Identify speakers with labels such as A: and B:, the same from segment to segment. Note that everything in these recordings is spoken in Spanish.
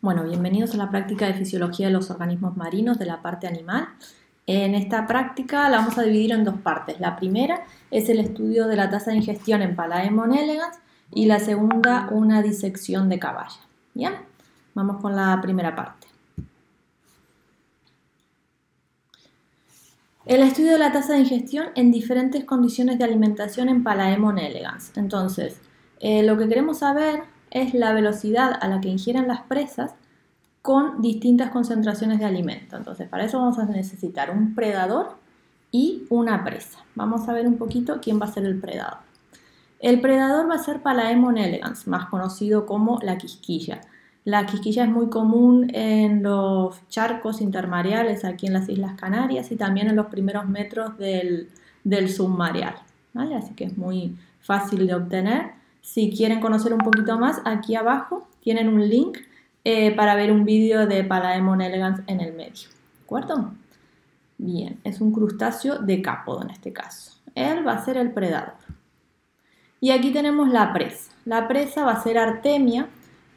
A: Bueno, bienvenidos a la práctica de fisiología de los organismos marinos de la parte animal. En esta práctica la vamos a dividir en dos partes. La primera es el estudio de la tasa de ingestión en Palaemon elegans y la segunda una disección de caballa. Bien, vamos con la primera parte. El estudio de la tasa de ingestión en diferentes condiciones de alimentación en Palaemon elegans. Entonces, lo que queremos saber es la velocidad a la que ingieren las presas con distintas concentraciones de alimento. Entonces, para eso vamos a necesitar un predador y una presa. Vamos a ver un poquito quién va a ser el predador. El predador va a ser Palaemon elegans, más conocido como la quisquilla. La quisquilla es muy común en los charcos intermareales aquí en las Islas Canarias y también en los primeros metros del submareal, ¿vale? Así que es muy fácil de obtener. Si quieren conocer un poquito más, aquí abajo tienen un link para ver un vídeo de Palaemon elegans en el medio, ¿de acuerdo? Bien, es un crustáceo decápodo en este caso. Él va a ser el predador. Y aquí tenemos la presa. La presa va a ser Artemia.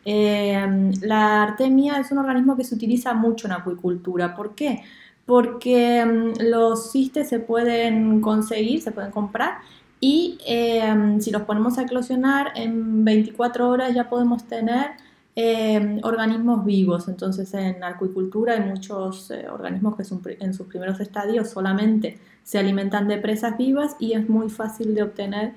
A: La Artemia es un organismo que se utiliza mucho en acuicultura. ¿Por qué? Porque los cistes se pueden conseguir, se pueden comprar y si los ponemos a eclosionar en 24 horas ya podemos tener organismos vivos. Entonces en acuicultura hay muchos organismos que en sus primeros estadios solamente se alimentan de presas vivas y es muy fácil de obtener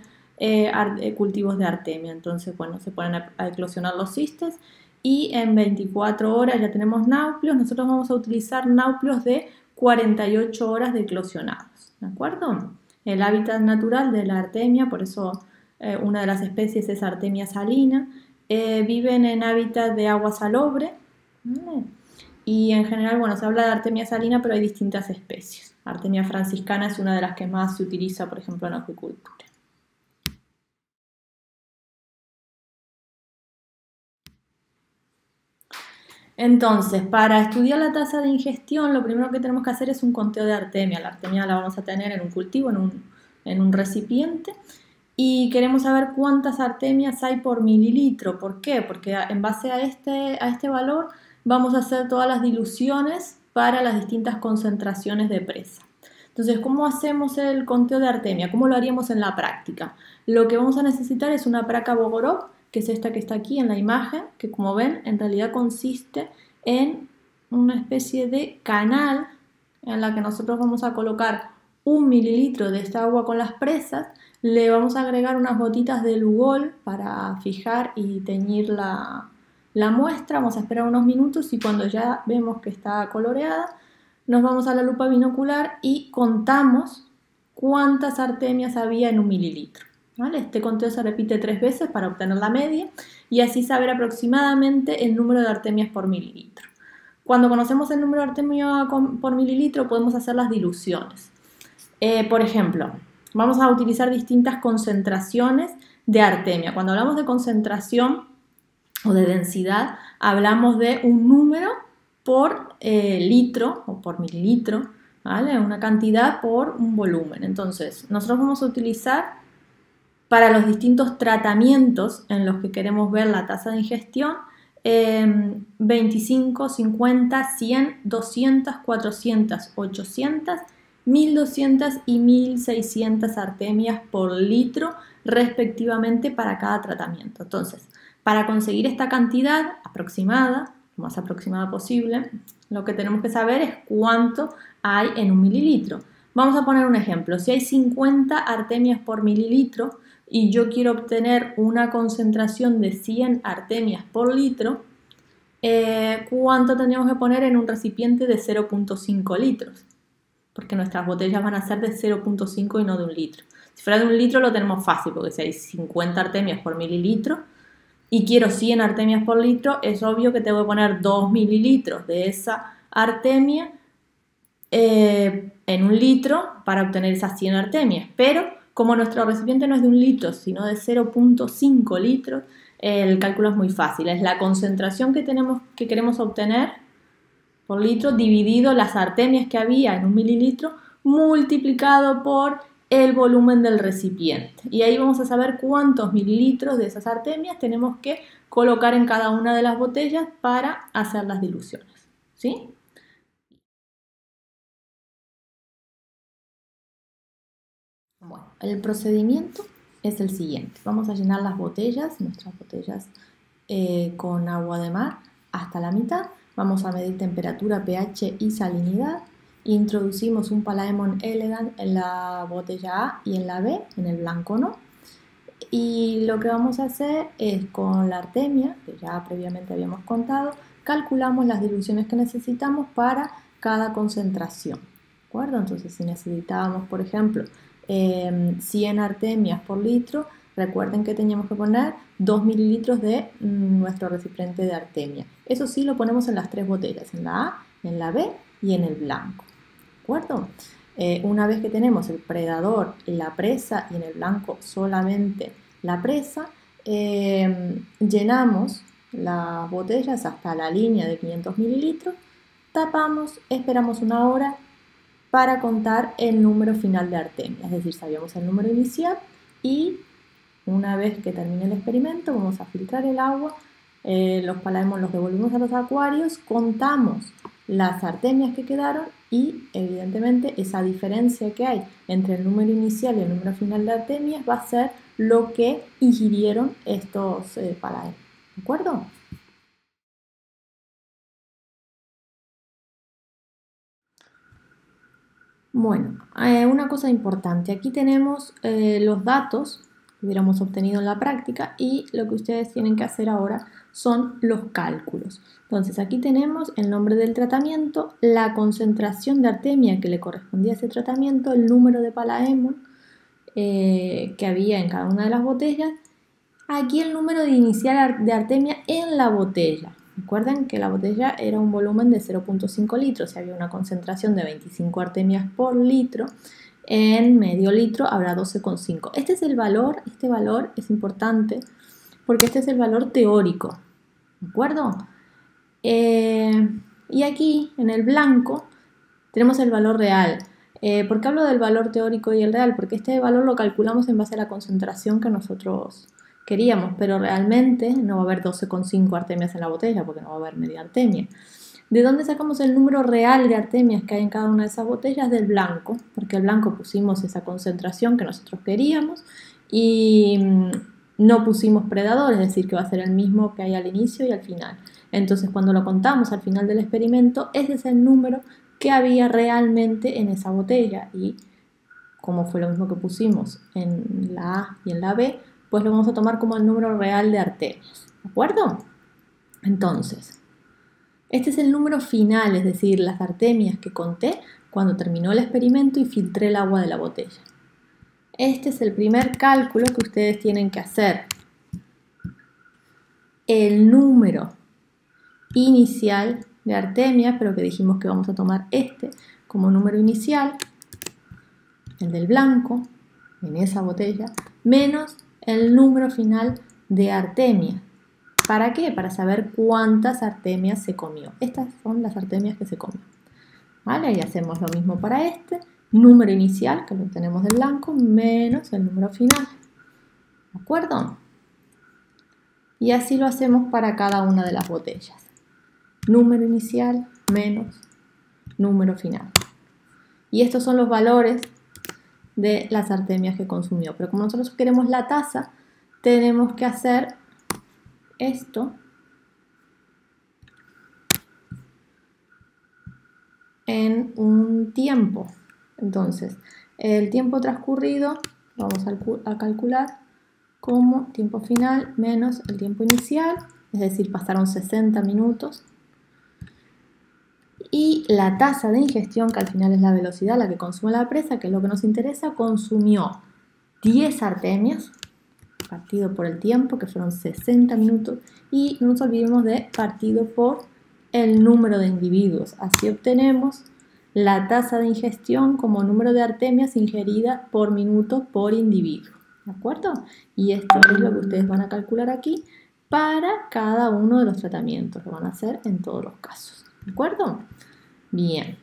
A: cultivos de Artemia. Entonces, bueno, se ponen a eclosionar los cistes y en 24 horas ya tenemos náuplios. Nosotros vamos a utilizar náuplios de 48 horas de eclosionados, ¿de acuerdo? El hábitat natural de la Artemia, por eso una de las especies es Artemia salina, viven en hábitat de agua salobre, ¿vale? Y en general, bueno, se habla de Artemia salina, pero hay distintas especies. Artemia franciscana es una de las que más se utiliza, por ejemplo, en acuicultura. Entonces, para estudiar la tasa de ingestión, lo primero que tenemos que hacer es un conteo de Artemia. La Artemia la vamos a tener en un cultivo, en un recipiente, y queremos saber cuántas Artemias hay por mililitro. ¿Por qué? Porque en base a este valor vamos a hacer todas las diluciones para las distintas concentraciones de presa. Entonces, ¿cómo hacemos el conteo de Artemia? ¿Cómo lo haríamos en la práctica? Lo que vamos a necesitar es una placa Bogorov, que es esta que está aquí en la imagen, que como ven en realidad consiste en una especie de canal en la que nosotros vamos a colocar 1 mililitro de esta agua con las presas, le vamos a agregar unas gotitas de Lugol para fijar y teñir la muestra. Vamos a esperar unos minutos y cuando ya vemos que está coloreada, nos vamos a la lupa binocular y contamos cuántas Artemias había en 1 mililitro. ¿Vale? Este conteo se repite 3 veces para obtener la media y así saber aproximadamente el número de Artemias por mililitro. Cuando conocemos el número de Artemias por mililitro podemos hacer las diluciones. Por ejemplo, vamos a utilizar distintas concentraciones de Artemia. Cuando hablamos de concentración o de densidad, hablamos de un número por litro o por mililitro, ¿vale? Una cantidad por un volumen. Entonces, nosotros vamos a utilizar para los distintos tratamientos en los que queremos ver la tasa de ingestión, 25, 50, 100, 200, 400, 800, 1200 y 1600 Artemias por litro respectivamente para cada tratamiento. Entonces, para conseguir esta cantidad aproximada, lo más aproximada posible, lo que tenemos que saber es cuánto hay en 1 mililitro. Vamos a poner un ejemplo. Si hay 50 Artemias por mililitro y yo quiero obtener una concentración de 100 Artemias por litro, ¿cuánto tendríamos que poner en un recipiente de 0.5 litros? Porque nuestras botellas van a ser de 0.5 y no de 1 litro. Si fuera de 1 litro lo tenemos fácil, porque si hay 50 Artemias por mililitro y quiero 100 Artemias por litro, es obvio que tengo que poner 2 mililitros de esa Artemia en 1 litro para obtener esas 100 Artemias. Pero como nuestro recipiente no es de 1 litro, sino de 0.5 litros, el cálculo es muy fácil. Es la concentración que queremos obtener por litro dividido las Artemias que había en 1 mililitro multiplicado por el volumen del recipiente. Y ahí vamos a saber cuántos mililitros de esas Artemias tenemos que colocar en cada una de las botellas para hacer las diluciones, ¿sí? Bueno, el procedimiento es el siguiente. Vamos a llenar las botellas, nuestras botellas con agua de mar hasta la mitad. Vamos a medir temperatura, pH y salinidad. Introducimos un Palaemon Elegant en la botella A y en la B, en el blanco no. Y lo que vamos a hacer es con la artemia, que ya previamente habíamos contado, calculamos las diluciones que necesitamos para cada concentración. ¿De acuerdo? Entonces, si necesitábamos, por ejemplo, 100 artemias por litro, recuerden que teníamos que poner 2 mililitros de nuestro recipiente de artemia. Eso sí lo ponemos en las tres botellas, en la A, en la B y en el blanco. ¿De acuerdo? Una vez que tenemos el predador, la presa y en el blanco solamente la presa, llenamos las botellas hasta la línea de 500 mililitros, tapamos, esperamos una hora para contar el número final de artemia, es decir, sabíamos el número inicial y una vez que termine el experimento vamos a filtrar el agua, los Palaemon los devolvemos a los acuarios, contamos las artemias que quedaron y evidentemente esa diferencia que hay entre el número inicial y el número final de artemias va a ser lo que ingirieron estos Palaemon, ¿de acuerdo? Bueno, una cosa importante, aquí tenemos los datos que hubiéramos obtenido en la práctica y lo que ustedes tienen que hacer ahora son los cálculos. Entonces aquí tenemos el nombre del tratamiento, la concentración de artemia que le correspondía a ese tratamiento, el número de Palaemon que había en cada una de las botellas, aquí el número de inicial de artemia en la botella. Recuerden que la botella era un volumen de 0.5 litros, si había una concentración de 25 artemias por litro, en medio litro habrá 12,5. Este es el valor, este valor es importante porque este es el valor teórico, ¿de acuerdo? Y aquí en el blanco tenemos el valor real. ¿Por qué hablo del valor teórico y el real? Porque este valor lo calculamos en base a la concentración que nosotros queríamos, pero realmente no va a haber 12,5 artemias en la botella porque no va a haber media artemia. ¿De dónde sacamos el número real de artemias que hay en cada una de esas botellas? Del blanco, porque el blanco pusimos esa concentración que nosotros queríamos y no pusimos predador, es decir, que va a ser el mismo que hay al inicio y al final. Entonces, cuando lo contamos al final del experimento, ese es el número que había realmente en esa botella y como fue lo mismo que pusimos en la A y en la B, pues lo vamos a tomar como el número real de artemias, ¿de acuerdo? Entonces, este es el número final, es decir, las artemias que conté cuando terminó el experimento y filtré el agua de la botella. Este es el primer cálculo que ustedes tienen que hacer. El número inicial de artemias, pero que dijimos que vamos a tomar este como número inicial, el del blanco, en esa botella, menos el número final de artemias. ¿Para qué? Para saber cuántas artemias se comió. Estas son las artemias que se comió. ¿Vale? Y hacemos lo mismo para este. Número inicial, que lo tenemos del blanco, menos el número final. ¿De acuerdo? Y así lo hacemos para cada una de las botellas. Número inicial menos número final. Y estos son los valores de las artemias que consumió. Pero como nosotros queremos la tasa, tenemos que hacer esto en un tiempo. Entonces, el tiempo transcurrido lo vamos a calcular como tiempo final menos el tiempo inicial, es decir, pasaron 60 minutos. Y la tasa de ingestión, que al final es la velocidad a la que consume la presa, que es lo que nos interesa, consumió 10 artemias, partido por el tiempo, que fueron 60 minutos, y no nos olvidemos de partido por el número de individuos. Así obtenemos la tasa de ingestión como número de artemias ingeridas por minuto por individuo. ¿De acuerdo? Y esto es lo que ustedes van a calcular aquí para cada uno de los tratamientos. Lo van a hacer en todos los casos. ¿De acuerdo? Bien.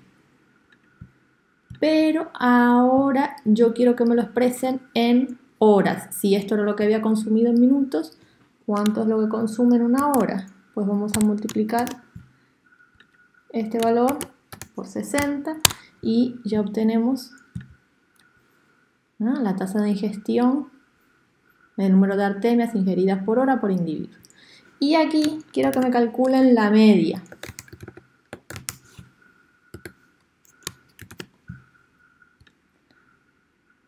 A: Pero ahora yo quiero que me lo expresen en horas. Si esto era lo que había consumido en minutos, ¿Cuánto es lo que consume en una hora? Pues vamos a multiplicar este valor por 60 y ya obtenemos, ¿no?, la tasa de ingestión, el número de artemias ingeridas por hora por individuo. Y aquí quiero que me calculen la media.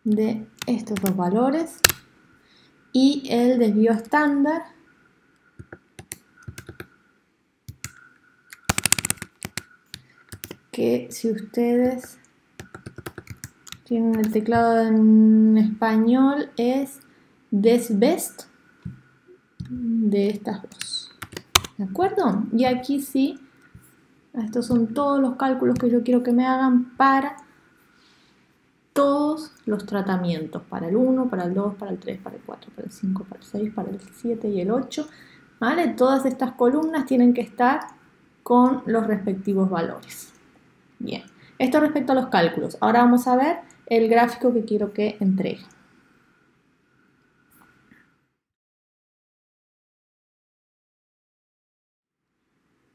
A: De estos dos valores y el desvío estándar que, si ustedes tienen el teclado en español, es desbest de estas dos, ¿de acuerdo? Y aquí sí, estos son todos los cálculos que yo quiero que me hagan para todos los tratamientos, para el 1, para el 2, para el 3, para el 4, para el 5, para el 6, para el 7 y el 8, ¿vale? Todas estas columnas tienen que estar con los respectivos valores. Bien, esto respecto a los cálculos. Ahora vamos a ver el gráfico que quiero que entregue.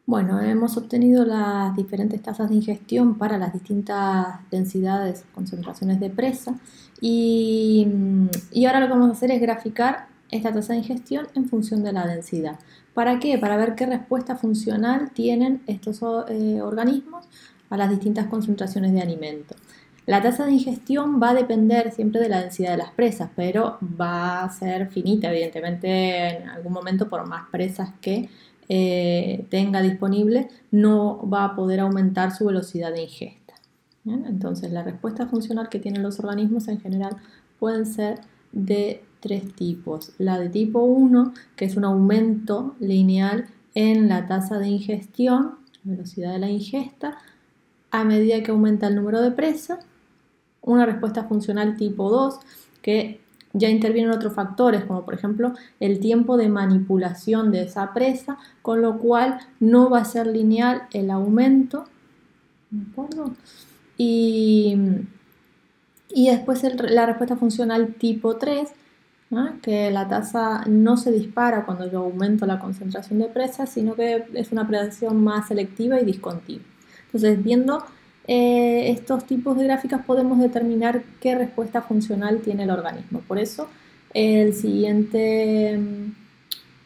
A: Bueno, hemos obtenido las diferentes tasas de ingestión para las distintas densidades, concentraciones de presa y ahora lo que vamos a hacer es graficar esta tasa de ingestión en función de la densidad. ¿Para qué? Para ver qué respuesta funcional tienen estos organismos a las distintas concentraciones de alimento. La tasa de ingestión va a depender siempre de la densidad de las presas, pero va a ser finita, evidentemente. En algún momento, por más presas que tenga disponible, no va a poder aumentar su velocidad de ingesta. ¿Bien? Entonces, la respuesta funcional que tienen los organismos en general pueden ser de tres tipos. La de tipo 1, que es un aumento lineal en la tasa de ingestión, velocidad de la ingesta, a medida que aumenta el número de presas. Una respuesta funcional tipo 2, que ya intervienen otros factores, como por ejemplo el tiempo de manipulación de esa presa, con lo cual no va a ser lineal el aumento, ¿de acuerdo? Y después la respuesta funcional tipo 3, ¿no?, que la tasa no se dispara cuando yo aumento la concentración de presa, sino que es una predicción más selectiva y discontinua. Entonces, viendo estos tipos de gráficas podemos determinar qué respuesta funcional tiene el organismo. Por eso, el siguiente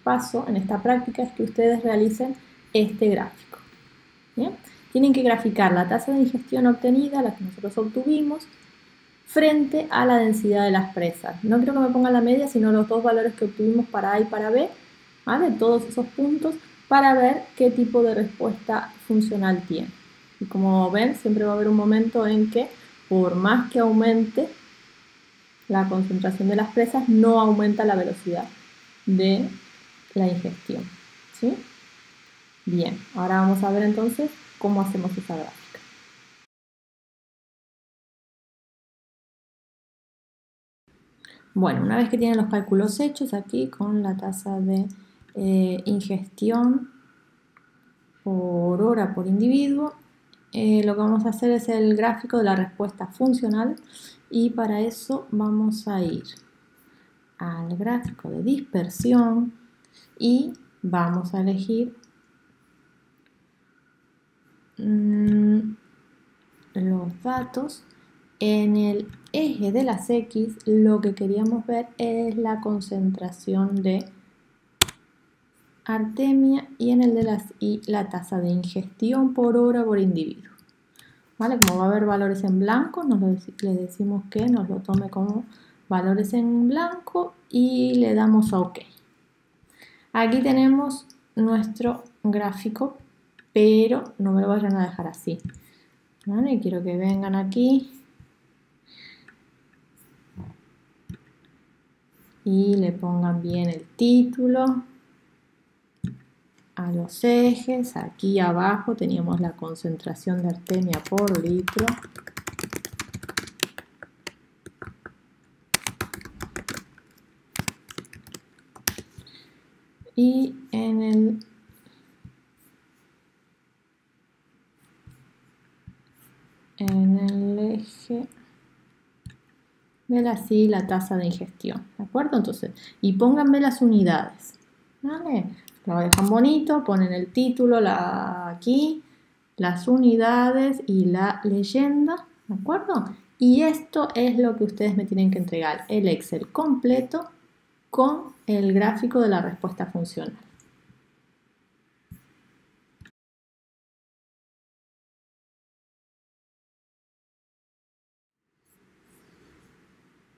A: paso en esta práctica es que ustedes realicen este gráfico. ¿Bien? Tienen que graficar la tasa de ingestión obtenida, la que nosotros obtuvimos, frente a la densidad de las presas. No quiero que me pongan la media, sino los dos valores que obtuvimos para A y para B, ¿vale? Todos esos puntos, para ver qué tipo de respuesta funcional tiene. Y como ven, siempre va a haber un momento en que, por más que aumente la concentración de las presas, no aumenta la velocidad de la ingestión. ¿Sí? Bien, ahora vamos a ver entonces cómo hacemos esa gráfica. Bueno, una vez que tienen los cálculos hechos aquí con la tasa de ingestión por hora por individuo, lo que vamos a hacer es el gráfico de la respuesta funcional y para eso vamos a ir al gráfico de dispersión y vamos a elegir los datos. En el eje de las X lo que queríamos ver es la concentración de artemia y en el de las Y la tasa de ingestión por hora por individuo. ¿Vale? Como va a haber valores en blanco, le decimos que nos lo tome como valores en blanco y le damos a OK. Aquí tenemos nuestro gráfico, pero no me lo vayan a dejar así. ¿Vale? Y quiero que vengan aquí y le pongan bien el título a los ejes. Aquí abajo teníamos la concentración de artemia por litro. Y en el eje de la tasa de ingestión, ¿de acuerdo? Entonces, y pónganme las unidades. ¿Vale? Lo dejan bonito, ponen el título aquí, las unidades y la leyenda, ¿de acuerdo? Y esto es lo que ustedes me tienen que entregar, el Excel completo con el gráfico de la respuesta funcional.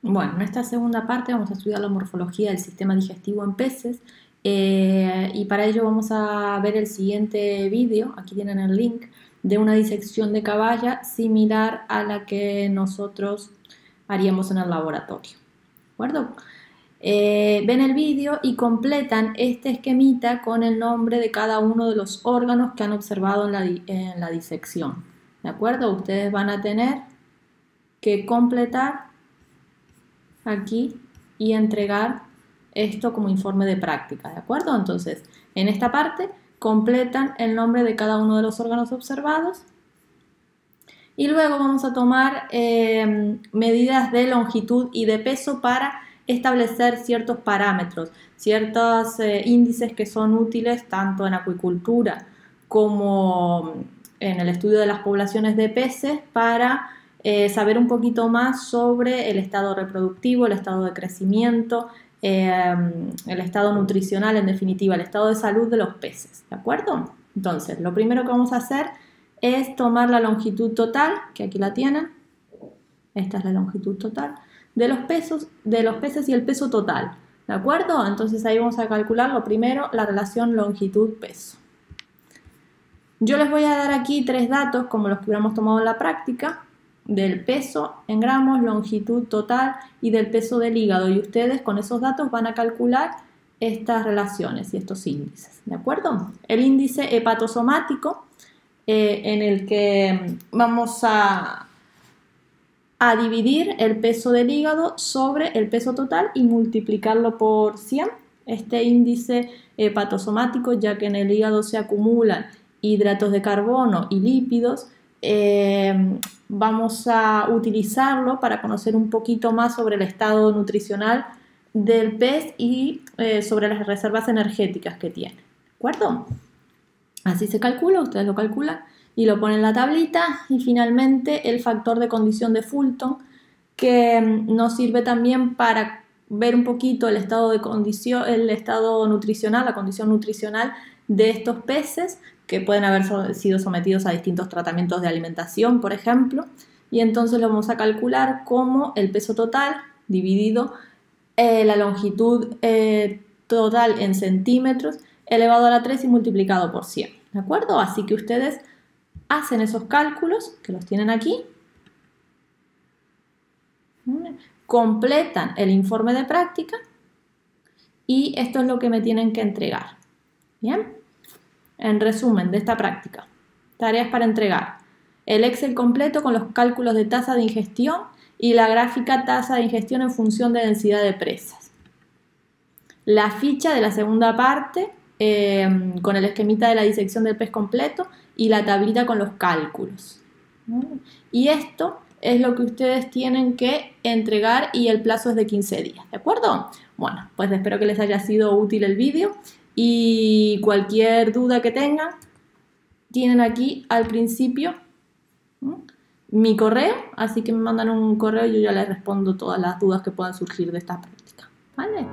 A: Bueno, en esta segunda parte vamos a estudiar la morfología del sistema digestivo en peces y para ello vamos a ver el siguiente vídeo, aquí tienen el link, de una disección de caballa similar a la que nosotros haríamos en el laboratorio. ¿De acuerdo? Ven el vídeo y completan este esquemita con el nombre de cada uno de los órganos que han observado en la disección. ¿De acuerdo? Ustedes van a tener que completar aquí y entregar esto como informe de práctica, ¿de acuerdo? Entonces, en esta parte completan el nombre de cada uno de los órganos observados y luego vamos a tomar medidas de longitud y de peso para establecer ciertos parámetros, ciertos índices que son útiles tanto en acuicultura como en el estudio de las poblaciones de peces para saber un poquito más sobre el estado reproductivo, el estado de crecimiento, el estado nutricional, en definitiva, el estado de salud de los peces, ¿de acuerdo? Entonces, lo primero que vamos a hacer es tomar la longitud total, que aquí la tienen, esta es la longitud total, de los peces y el peso total, ¿de acuerdo? Entonces ahí vamos a calcular lo primero, la relación longitud-peso. Yo les voy a dar aquí 3 datos, como los que hubiéramos tomado en la práctica, del peso en gramos, longitud total y del peso del hígado, y ustedes con esos datos van a calcular estas relaciones y estos índices, ¿de acuerdo? El índice hepatosomático, en el que vamos a dividir el peso del hígado sobre el peso total y multiplicarlo por 100. Este índice hepatosomático, ya que en el hígado se acumulan hidratos de carbono y lípidos, vamos a utilizarlo para conocer un poquito más sobre el estado nutricional del pez y sobre las reservas energéticas que tiene, ¿de acuerdo? Así se calcula, ustedes lo calculan y lo ponen en la tablita. Y finalmente el factor de condición de Fulton, que nos sirve también para ver un poquito el estado de condición, el estado nutricional, la condición nutricional de estos peces que pueden haber sido sometidos a distintos tratamientos de alimentación, por ejemplo, y entonces lo vamos a calcular como el peso total dividido la longitud total en centímetros elevado a la 3 y multiplicado por 100, ¿de acuerdo? Así que ustedes hacen esos cálculos, que los tienen aquí, completan el informe de práctica y esto es lo que me tienen que entregar. Bien, en resumen de esta práctica, tareas para entregar: el Excel completo con los cálculos de tasa de ingestión y la gráfica tasa de ingestión en función de densidad de presas, la ficha de la segunda parte con el esquemita de la disección del pez completo y la tablita con los cálculos. Y esto es lo que ustedes tienen que entregar y el plazo es de 15 días, ¿de acuerdo? Bueno, pues espero que les haya sido útil el vídeo y cualquier duda que tengan, tienen aquí al principio mi correo, así que me mandan un correo y yo ya les respondo todas las dudas que puedan surgir de esta práctica, ¿vale?